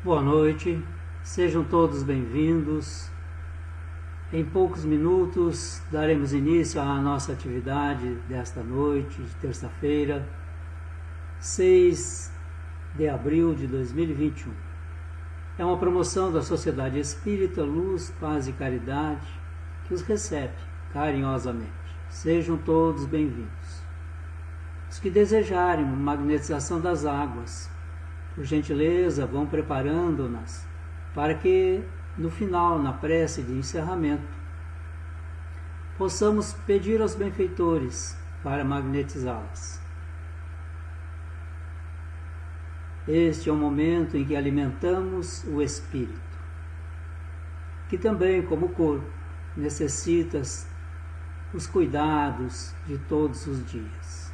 Boa noite, sejam todos bem-vindos. Em poucos minutos daremos início à nossa atividade desta noite, de terça-feira, 6 de abril de 2021. É uma promoção da Sociedade Espírita Luz, Paz e Caridade, que os recebe carinhosamente. Sejam todos bem-vindos. Os que desejarem uma magnetização das águas, por gentileza, vão preparando-nas para que, no final, na prece de encerramento, possamos pedir aos benfeitores para magnetizá-las. Este é o momento em que alimentamos o espírito, que também, como corpo, necessita os cuidados de todos os dias.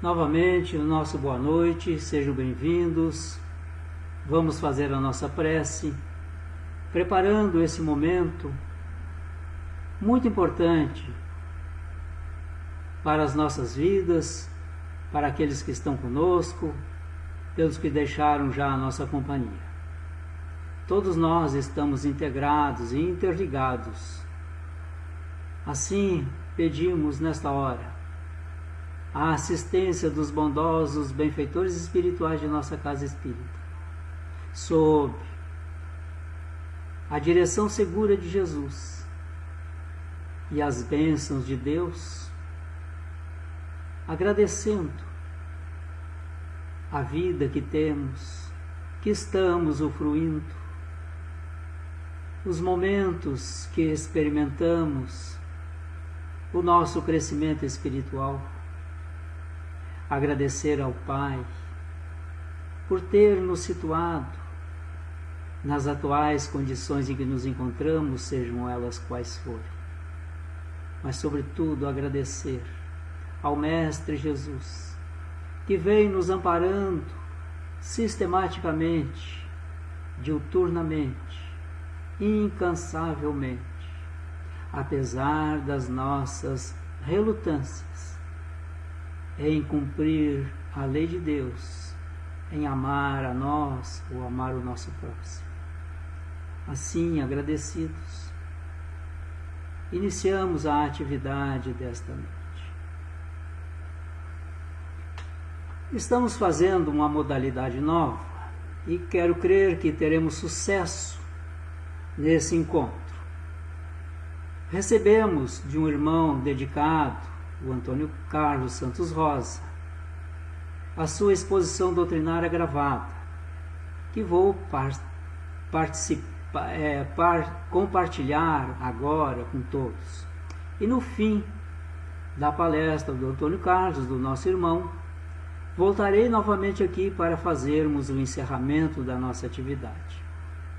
Novamente, o nosso boa noite, sejam bem-vindos. Vamos fazer a nossa prece, preparando esse momento muito importante para as nossas vidas, para aqueles que estão conosco, pelos que deixaram já a nossa companhia. Todos nós estamos integrados e interligados. Assim, pedimos nesta hora a assistência dos bondosos benfeitores espirituais de nossa casa espírita, sob a direção segura de Jesus e as bênçãos de Deus, agradecendo a vida que temos, que estamos usufruindo, os momentos que experimentamos, o nosso crescimento espiritual. Agradecer ao Pai por ter nos situado nas atuais condições em que nos encontramos, sejam elas quais forem. Mas, sobretudo, agradecer ao Mestre Jesus, que vem nos amparando sistematicamente, diuturnamente, incansavelmente, apesar das nossas relutâncias em cumprir a lei de Deus, em amar a nós ou amar o nosso próximo. Assim, agradecidos, iniciamos a atividade desta noite. Estamos fazendo uma modalidade nova e quero crer que teremos sucesso nesse encontro. Recebemos de um irmão dedicado, o Antônio Carlos Santos Rosa, a sua exposição doutrinária gravada, que vou compartilhar agora com todos. E no fim da palestra do Antônio Carlos, do nosso irmão, voltarei novamente aqui para fazermos o encerramento da nossa atividade.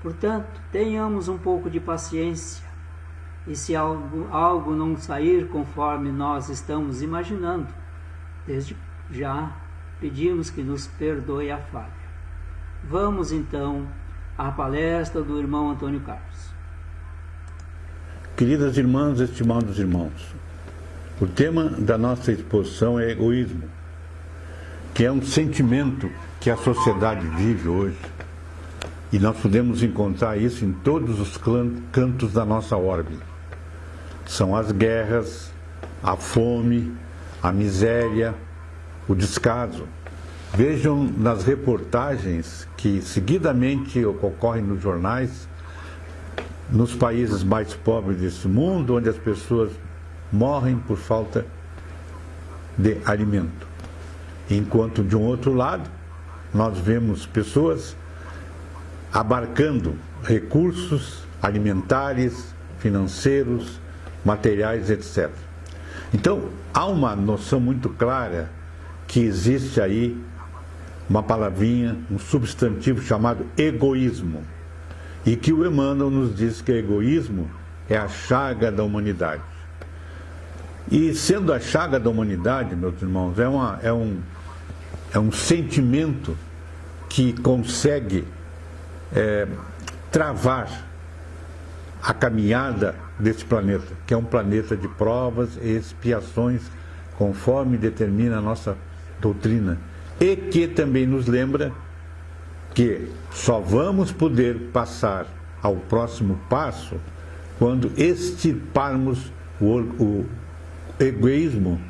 Portanto, tenhamos um pouco de paciência, e se algo não sair conforme nós estamos imaginando, desde já pedimos que nos perdoe a falha. Vamos então à palestra do irmão Antônio Carlos. Queridas irmãs, estimados irmãos, o tema da nossa exposição é egoísmo, que é um sentimento que a sociedade vive hoje, e nós podemos encontrar isso em todos os cantos da nossa orbe. São as guerras, a fome, a miséria, o descaso. Vejam nas reportagens que seguidamente ocorrem nos jornais, nos países mais pobres desse mundo, onde as pessoas morrem por falta de alimento. Enquanto, de um outro lado, nós vemos pessoas abarcando recursos alimentares, financeiros, materiais, etc. Então, há uma noção muito clara que existe aí uma palavrinha, um substantivo chamado egoísmo, e que o Emmanuel nos diz que egoísmo é a chaga da humanidade. E sendo a chaga da humanidade, meus irmãos, é um sentimento que consegue travar a caminhada desse planeta, que é um planeta de provas e expiações, conforme determina a nossa doutrina, e que também nos lembra que só vamos poder passar ao próximo passo quando extirparmos o egoísmo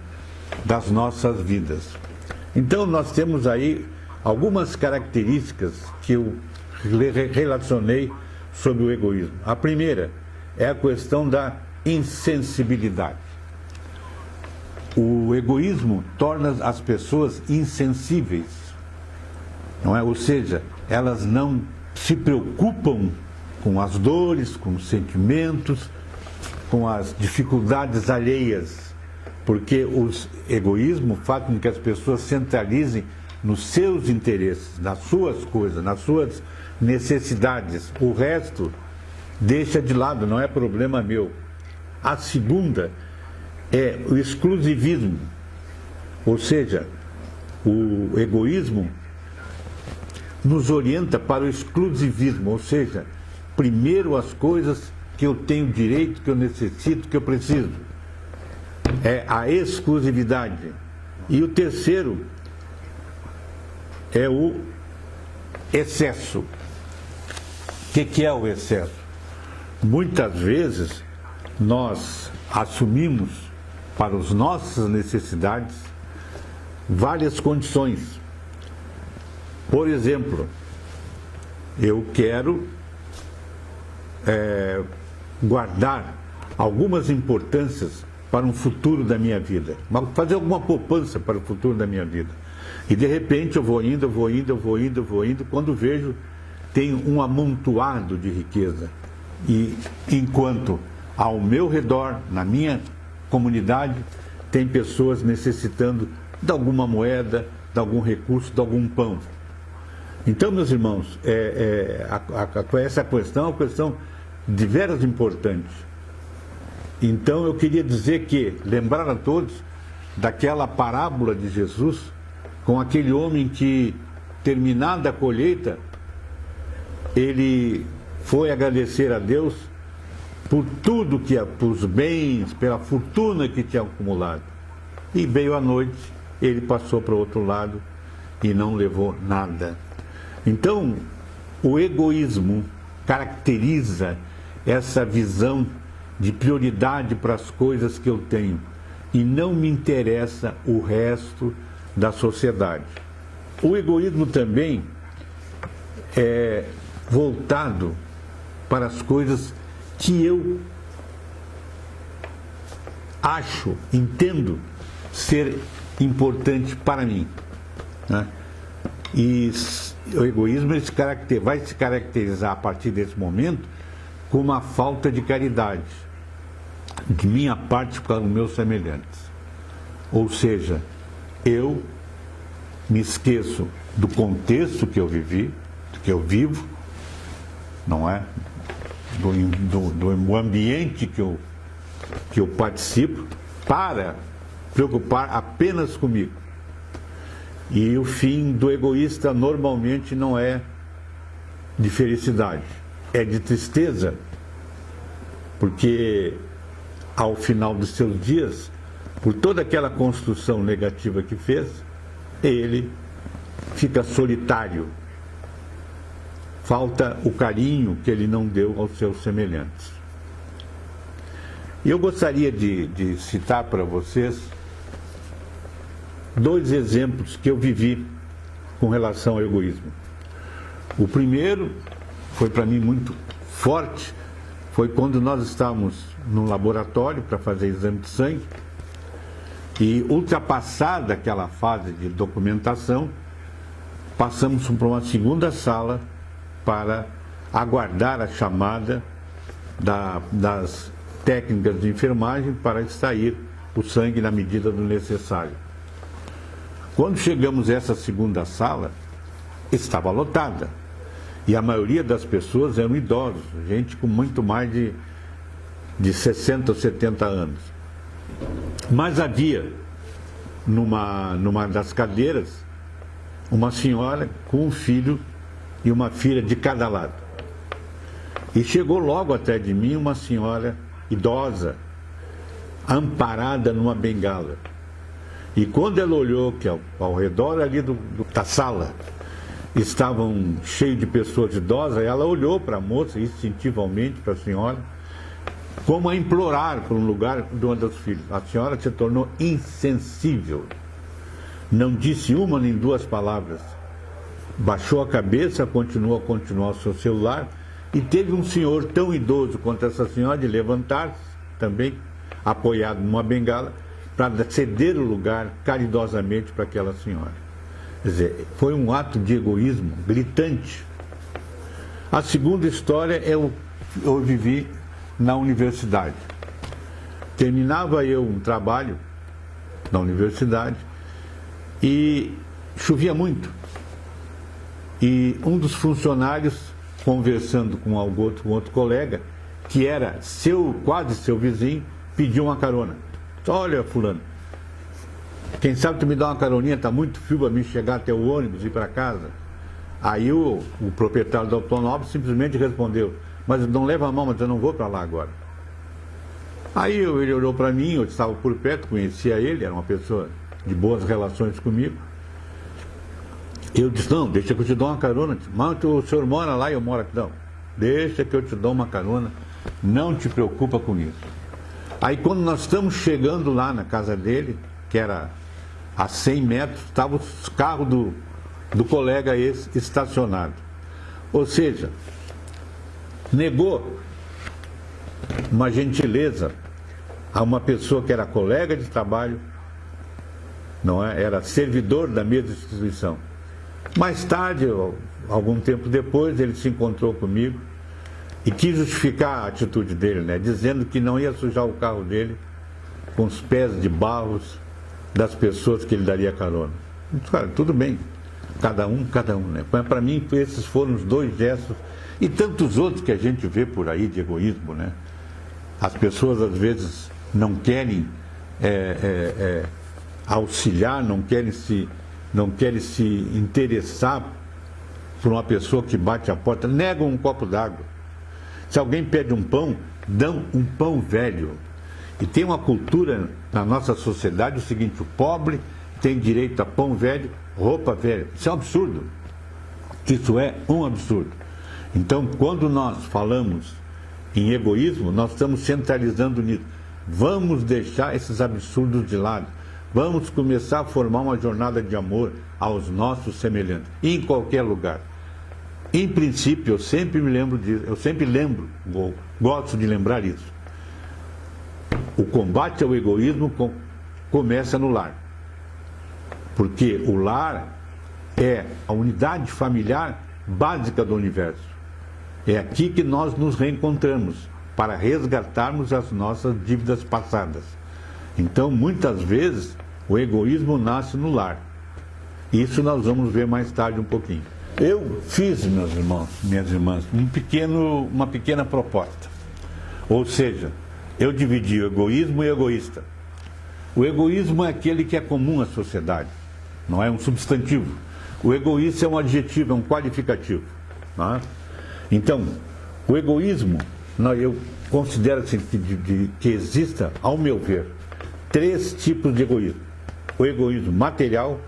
das nossas vidas. Então nós temos aí algumas características que eu relacionei sobre o egoísmo. A primeira é a questão da insensibilidade. O egoísmo torna as pessoas insensíveis, não é? Ou seja, elas não se preocupam com as dores, com os sentimentos, com as dificuldades alheias, porque o egoísmo faz com que as pessoas centralizem nos seus interesses, nas suas coisas, nas suas necessidades. O resto deixa de lado, não é problema meu. A segunda é o exclusivismo, ou seja, o egoísmo nos orienta para o exclusivismo, ou seja, primeiro as coisas que eu tenho direito, que eu necessito, que eu preciso. É a exclusividade. E o terceiro é o excesso. O que é o excesso? Muitas vezes nós assumimos para as nossas necessidades várias condições. Por exemplo, eu quero guardar algumas importâncias para um futuro da minha vida, fazer alguma poupança para o futuro da minha vida. E de repente eu vou indo, quando vejo, tenho um amontoado de riqueza. E enquanto ao meu redor, na minha comunidade, tem pessoas necessitando de alguma moeda, de algum recurso, de algum pão. Então, meus irmãos, essa questão é uma questão de veras importante. Então, eu queria dizer que, lembrar a todos daquela parábola de Jesus com aquele homem que, terminada a colheita, ele foi agradecer a Deus por tudo pelos bens, pela fortuna que tinha acumulado. E veio a noite, ele passou para o outro lado e não levou nada. Então, o egoísmo caracteriza essa visão de prioridade para as coisas que eu tenho e não me interessa o resto da sociedade. O egoísmo também é voltado para as coisas que eu acho, entendo ser importante para mim, né? E o egoísmo vai se caracterizar a partir desse momento com uma falta de caridade de minha parte para os meus semelhantes. Ou seja, eu me esqueço do contexto que eu vivi, que eu vivo, não é? Do ambiente que eu participo, para preocupar apenas comigo. E o fim do egoísta normalmente não é de felicidade, é de tristeza, porque ao final dos seus dias, por toda aquela construção negativa que fez, ele fica solitário. Falta o carinho que ele não deu aos seus semelhantes. E eu gostaria de citar para vocês 2 exemplos que eu vivi com relação ao egoísmo. O primeiro foi para mim muito forte, foi quando nós estávamos no laboratório para fazer exame de sangue e, ultrapassada aquela fase de documentação, passamos para uma segunda sala para aguardar a chamada das técnicas de enfermagem para extrair o sangue na medida do necessário. Quando chegamos a essa segunda sala, estava lotada. E a maioria das pessoas eram idosos, gente com muito mais de 60 ou 70 anos. Mas havia, numa das cadeiras, uma senhora com um filho e uma filha de cada lado. E chegou logo atrás de mim uma senhora idosa, amparada numa bengala. E quando ela olhou que ao redor ali da sala estavam cheios de pessoas idosas, ela olhou para a moça, instintivamente para a senhora, como a implorar por um lugar de um dos filhos. A senhora se tornou insensível, não disse uma nem 2 palavras, baixou a cabeça, continuou o seu celular, e teve um senhor tão idoso quanto essa senhora de levantar-se, também apoiado numa bengala, para ceder o lugar caridosamente para aquela senhora. Quer dizer, foi um ato de egoísmo gritante. A segunda história eu vivi na universidade. Terminava eu um trabalho na universidade e chovia muito. E um dos funcionários, conversando com outro colega, que era quase seu vizinho, pediu uma carona. Olha, fulano, quem sabe tu me dá uma caroninha, está muito frio para mim chegar até o ônibus e ir para casa. Aí o proprietário do automóvel simplesmente respondeu, mas não leva a mão, mas eu não vou para lá agora. Aí ele olhou para mim, eu estava por perto, conhecia ele, era uma pessoa de boas relações comigo. Eu disse, não, deixa que eu te dou uma carona. Mas o senhor mora lá e eu moro aqui. Não, deixa que eu te dou uma carona, não te preocupa com isso. Aí quando nós estamos chegando lá na casa dele, que era a 100 metros, estavam os carros do colega esse estacionado. Ou seja, negou uma gentileza a uma pessoa que era colega de trabalho, não é? Era servidor da mesma instituição. Mais tarde, algum tempo depois, ele se encontrou comigo e quis justificar a atitude dele, né? Dizendo que não ia sujar o carro dele com os pés de barros das pessoas que ele daria carona. Cara, tudo bem, cada um, né? Mas para mim esses foram os 2 gestos e tantos outros que a gente vê por aí de egoísmo, né? As pessoas às vezes não querem auxiliar, não querem se interessar por uma pessoa que bate a porta, negam um copo d'água. Se alguém pede um pão, dão um pão velho. E tem uma cultura na nossa sociedade o seguinte, o pobre tem direito a pão velho, roupa velha. Isso é um absurdo. Isso é um absurdo. Então, quando nós falamos em egoísmo, nós estamos centralizando nisso. Vamos deixar esses absurdos de lado. Vamos começar a formar uma jornada de amor aos nossos semelhantes, em qualquer lugar. Em princípio, eu sempre me lembro disso, gosto de lembrar isso. O combate ao egoísmo começa no lar. Porque o lar é a unidade familiar básica do universo. É aqui que nós nos reencontramos, para resgatarmos as nossas dívidas passadas. Então, muitas vezes, o egoísmo nasce no lar. Isso nós vamos ver mais tarde um pouquinho. Eu fiz, meus irmãos, minhas irmãs, uma pequena proposta. Ou seja, eu dividi o egoísmo e o egoísta. O egoísmo é aquele que é comum à sociedade, não é um substantivo. O egoísta é um adjetivo, é um qualificativo. Não é? Então, o egoísmo, eu considero assim, que exista, ao meu ver, 3 tipos de egoísmo. O egoísmo material,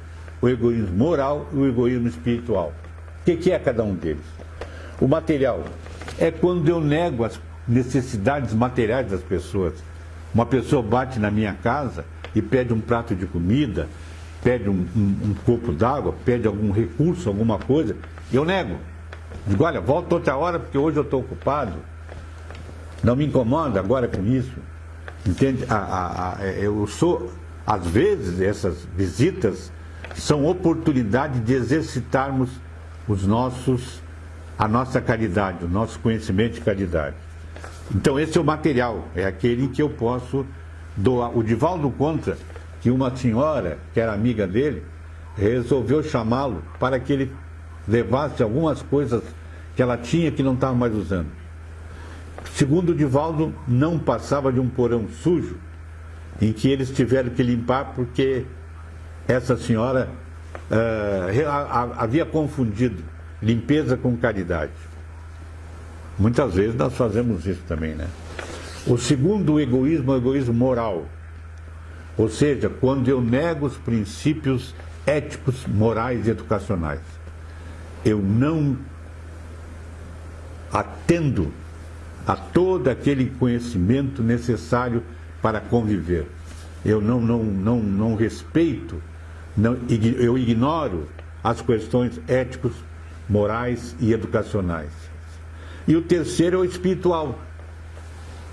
o egoísmo moral e o egoísmo espiritual. O que é cada um deles? O material é quando eu nego as necessidades materiais das pessoas. Uma pessoa bate na minha casa e pede um prato de comida, pede um copo d'água, pede algum recurso, alguma coisa, eu nego. Digo, olha, volta outra hora porque hoje eu estou ocupado. Não me incomoda agora com isso. Entende? Às vezes, essas visitas são oportunidade de exercitarmos a nossa caridade, o nosso conhecimento de caridade. Então esse é o material, é aquele em que eu posso doar. O Divaldo conta que uma senhora, que era amiga dele, resolveu chamá-lo para que ele levasse algumas coisas que ela tinha que não estava mais usando. Segundo o Divaldo, não passava de um porão sujo, em que eles tiveram que limpar porque essa senhora havia confundido limpeza com caridade. Muitas vezes nós fazemos isso também, né? O segundo egoísmo é o egoísmo moral. Ou seja, quando eu nego os princípios éticos, morais e educacionais. Eu não atendo a todo aquele conhecimento necessário para conviver. Eu não respeito, eu ignoro as questões éticos, morais e educacionais. E o terceiro é o espiritual.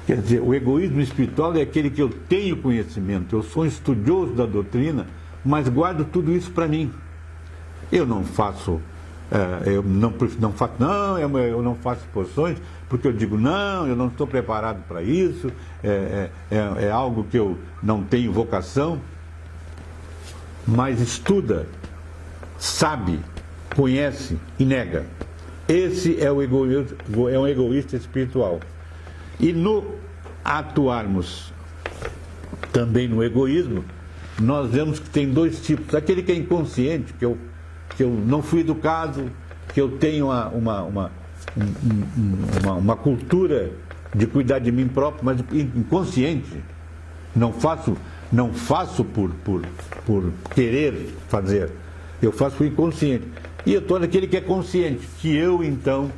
Quer dizer, o egoísmo espiritual é aquele que eu tenho conhecimento, eu sou um estudioso da doutrina, mas guardo tudo isso para mim. Eu não faço, eu não faço exposições, porque eu digo, não, eu não estou preparado para isso, é algo que eu não tenho vocação. Mas estuda, sabe, conhece e nega. Esse é um egoísta espiritual. E no atuarmos também no egoísmo, nós vemos que tem 2 tipos. Aquele que é inconsciente, que eu não fui educado, que eu tenho uma cultura de cuidar de mim próprio, mas inconsciente. Não faço por querer fazer, eu faço por inconsciente. E eu estou naquele que é consciente, que eu então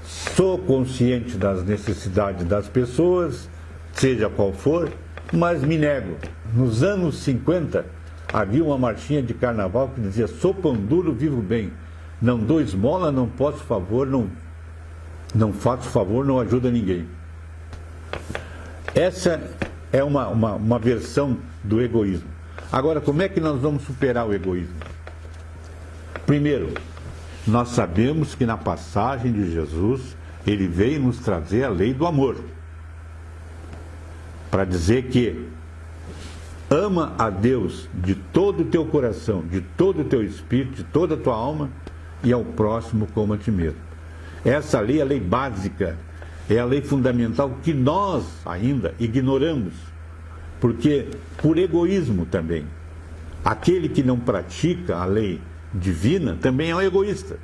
sou consciente das necessidades das pessoas, seja qual for, mas me nego. Nos anos 50, havia uma marchinha de carnaval que dizia: sou pão duro, vivo bem, não dou esmola, não posso favor, não faço favor, não ajuda ninguém. Essa é uma versão do egoísmo. Agora, como é que nós vamos superar o egoísmo? Primeiro, nós sabemos que na passagem de Jesus, ele veio nos trazer a lei do amor. Para dizer que ama a Deus de todo o teu coração, de todo o teu espírito, de toda a tua alma, e ao próximo como a ti mesmo. Essa lei é a lei básica, é a lei fundamental que nós ainda ignoramos, porque por egoísmo também. Aquele que não pratica a lei divina também é um egoísta,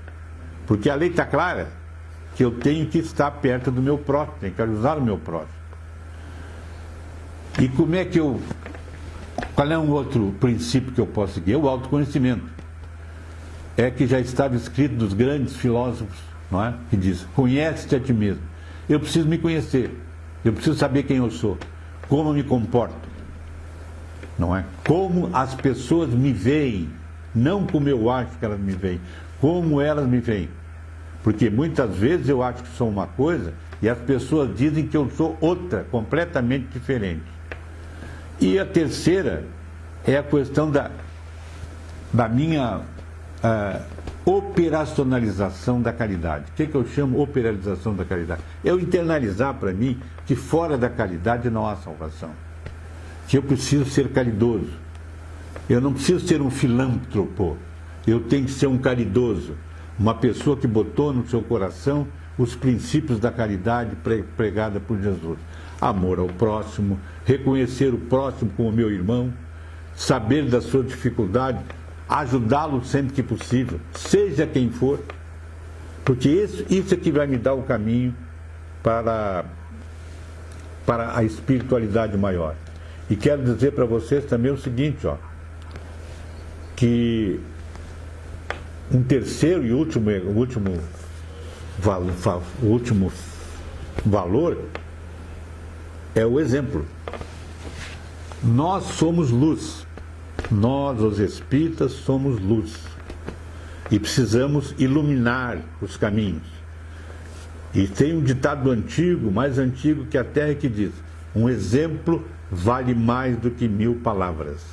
porque a lei está clara que eu tenho que estar perto do meu próximo, tenho que ajudar o meu próximo. E como é que qual é um outro princípio que eu posso seguir? É o autoconhecimento. É que já estava escrito dos grandes filósofos, não é? Que diz: conhece-te a ti mesmo. Eu preciso me conhecer, eu preciso saber quem eu sou, como eu me comporto, não é? Como as pessoas me veem, não como eu acho que elas me veem, como elas me veem. Porque muitas vezes eu acho que sou uma coisa e as pessoas dizem que eu sou outra, completamente diferente. E a terceira é a questão da minha operacionalização da caridade. O que eu chamo operacionalização da caridade? Eu internalizar para mim que fora da caridade não há salvação. Que eu preciso ser caridoso. Eu não preciso ser um filântropo. Eu tenho que ser um caridoso, uma pessoa que botou no seu coração os princípios da caridade pregada por Jesus. Amor ao próximo, reconhecer o próximo como meu irmão, saber da sua dificuldade, ajudá-lo sempre que possível, seja quem for, porque isso é que vai me dar o caminho para a espiritualidade maior. E quero dizer para vocês também o seguinte, que um terceiro e último valor é o exemplo. Nós somos luz. Nós, os espíritas, somos luz. E precisamos iluminar os caminhos. E tem um ditado antigo, mais antigo que a terra, que diz: um exemplo vale mais do que 1000 palavras.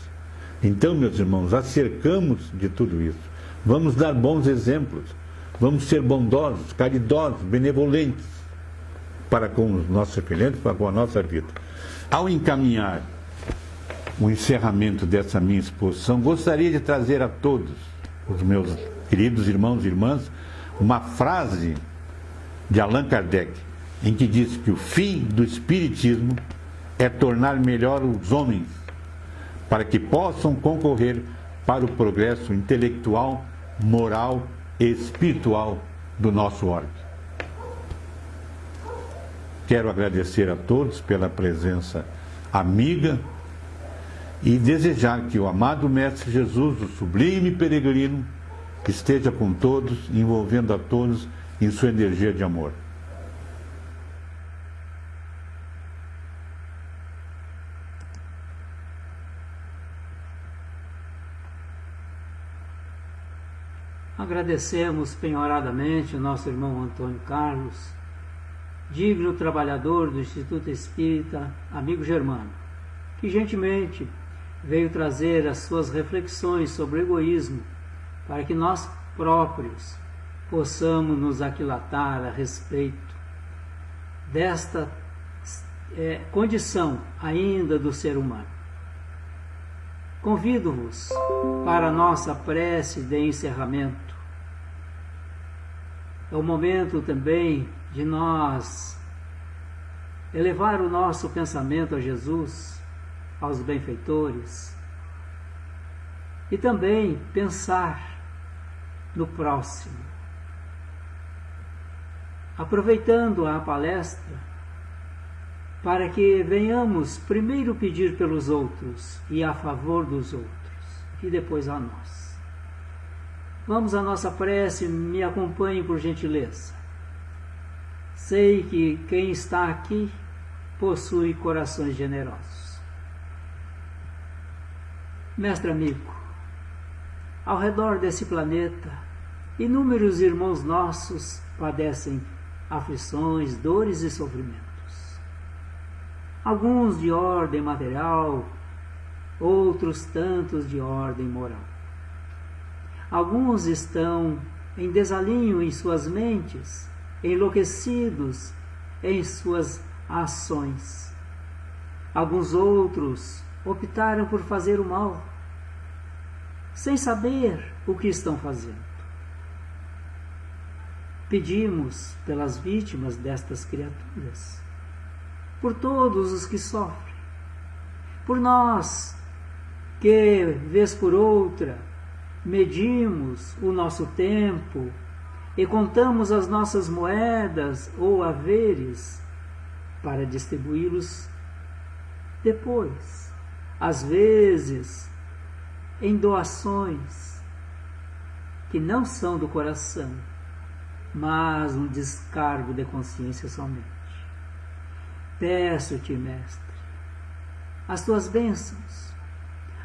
Então, meus irmãos, acercamos de tudo isso. Vamos dar bons exemplos. Vamos ser bondosos, caridosos, benevolentes para com os nossos semelhantes, para com a nossa vida. Ao encaminhar o encerramento dessa minha exposição, gostaria de trazer a todos os meus queridos irmãos e irmãs uma frase de Allan Kardec, em que diz que o fim do Espiritismo é tornar melhor os homens, para que possam concorrer para o progresso intelectual, moral e espiritual do nosso orbe. Quero agradecer a todos pela presença amiga e desejar que o amado Mestre Jesus, o sublime peregrino, esteja com todos, envolvendo a todos em sua energia de amor. Agradecemos penhoradamente o nosso irmão Antônio Carlos, digno trabalhador do Instituto Espírita Amigo Germano, que gentilmente veio trazer as suas reflexões sobre o egoísmo, para que nós próprios possamos nos aquilatar a respeito desta condição ainda do ser humano. Convido-vos para a nossa prece de encerramento. É o momento também de nós elevar o nosso pensamento a Jesus, aos benfeitores, e também pensar no próximo. Aproveitando a palestra, para que venhamos primeiro pedir pelos outros e a favor dos outros, e depois a nós. Vamos à nossa prece, me acompanhem por gentileza. Sei que quem está aqui possui corações generosos. Mestre amigo, ao redor desse planeta, inúmeros irmãos nossos padecem aflições, dores e sofrimentos. Alguns de ordem material, outros tantos de ordem moral. Alguns estão em desalinho em suas mentes, enlouquecidos em suas ações. Alguns outros optaram por fazer o mal, sem saber o que estão fazendo. Pedimos pelas vítimas destas criaturas, por todos os que sofrem, por nós que, vez por outra, medimos o nosso tempo e contamos as nossas moedas ou haveres para distribuí-los depois, às vezes em doações que não são do coração, mas um descargo de consciência somente. Peço-te, Mestre, as tuas bênçãos,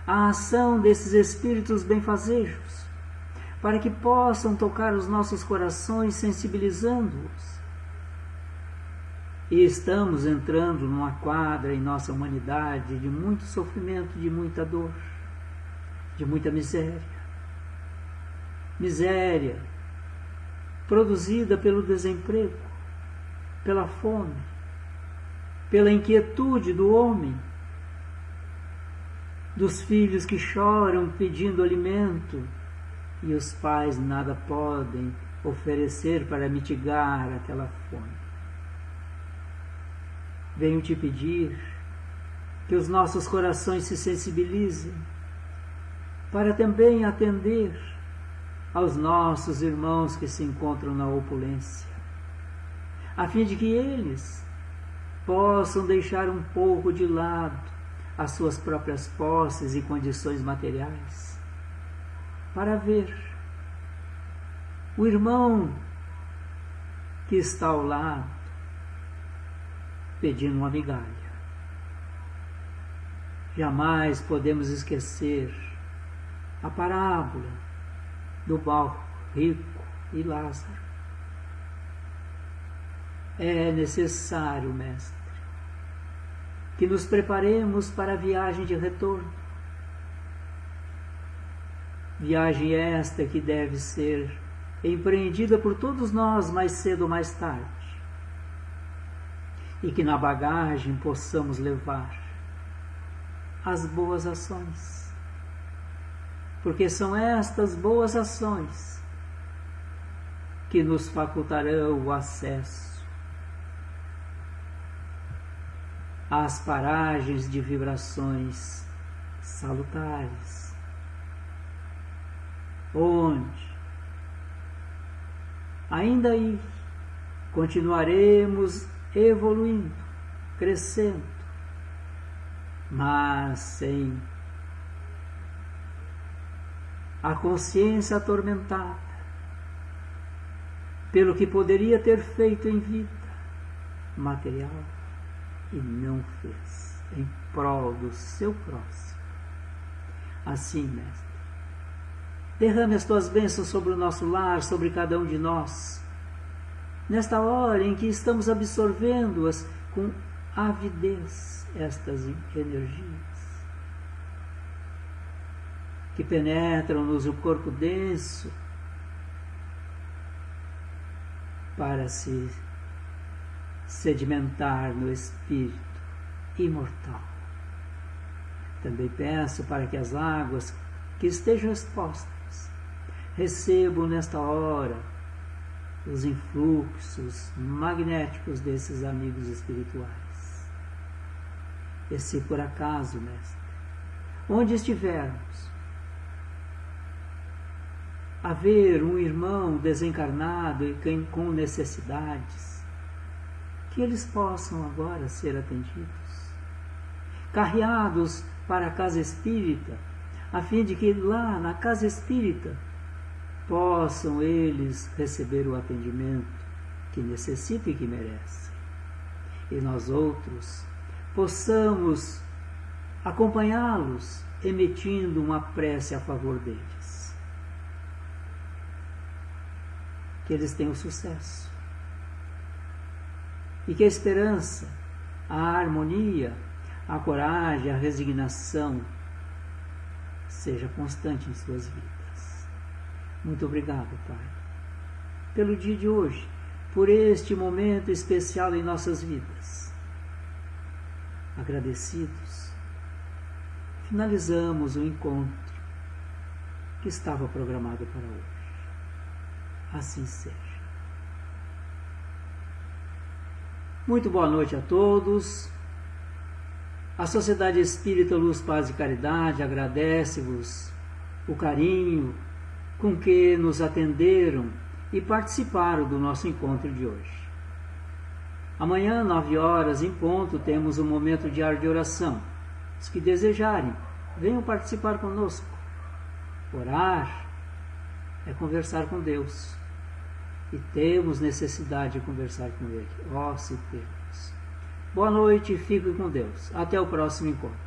a ação desses espíritos benfazejos, para que possam tocar os nossos corações, sensibilizando-os. E estamos entrando numa quadra em nossa humanidade de muito sofrimento, de muita dor, de muita miséria. Miséria produzida pelo desemprego, pela fome, pela inquietude do homem, dos filhos que choram pedindo alimento e os pais nada podem oferecer para mitigar aquela fome. Venho te pedir que os nossos corações se sensibilizem para também atender aos nossos irmãos que se encontram na opulência, a fim de que eles possam deixar um pouco de lado as suas próprias posses e condições materiais, para ver o irmão que está ao lado pedindo uma migalha. Jamais podemos esquecer a parábola do mal rico e Lázaro. É necessário, Mestre, que nos preparemos para a viagem de retorno. Viagem esta que deve ser empreendida por todos nós mais cedo ou mais tarde. E que na bagagem possamos levar as boas ações. Porque são estas boas ações que nos facultarão o acesso às paragens de vibrações salutares, onde, ainda aí, continuaremos evoluindo, crescendo, mas sem a consciência atormentada pelo que poderia ter feito em vida material e não fez em prol do seu próximo. Assim, Mestre, derrame as tuas bênçãos sobre o nosso lar, sobre cada um de nós, nesta hora em que estamos absorvendo-as com avidez, estas energias que penetram-nos o corpo denso para se sedimentar no espírito imortal. Também peço para que as águas que estejam expostas recebam nesta hora os influxos magnéticos desses amigos espirituais. E se por acaso, Mestre, onde estivermos, haver um irmão desencarnado e com necessidades, que eles possam agora ser atendidos, carreados para a casa espírita, a fim de que lá na casa espírita possam eles receber o atendimento que necessitam e que merecem. E nós outros possamos acompanhá-los emitindo uma prece a favor deles. Que eles tenham sucesso. E que a esperança, a harmonia, a coragem, a resignação seja constante em suas vidas. Muito obrigado, Pai, pelo dia de hoje, por este momento especial em nossas vidas. Agradecidos, finalizamos o encontro que estava programado para hoje. Assim seja. Muito boa noite a todos. A Sociedade Espírita Luz, Paz e Caridade agradece-vos o carinho com que nos atenderam e participaram do nosso encontro de hoje. Amanhã, 9 horas em ponto, temos um momento diário de oração. Os que desejarem, venham participar conosco. Orar é conversar com Deus. E temos necessidade de conversar com Ele. Se temos. Boa noite e fiquem com Deus. Até o próximo encontro.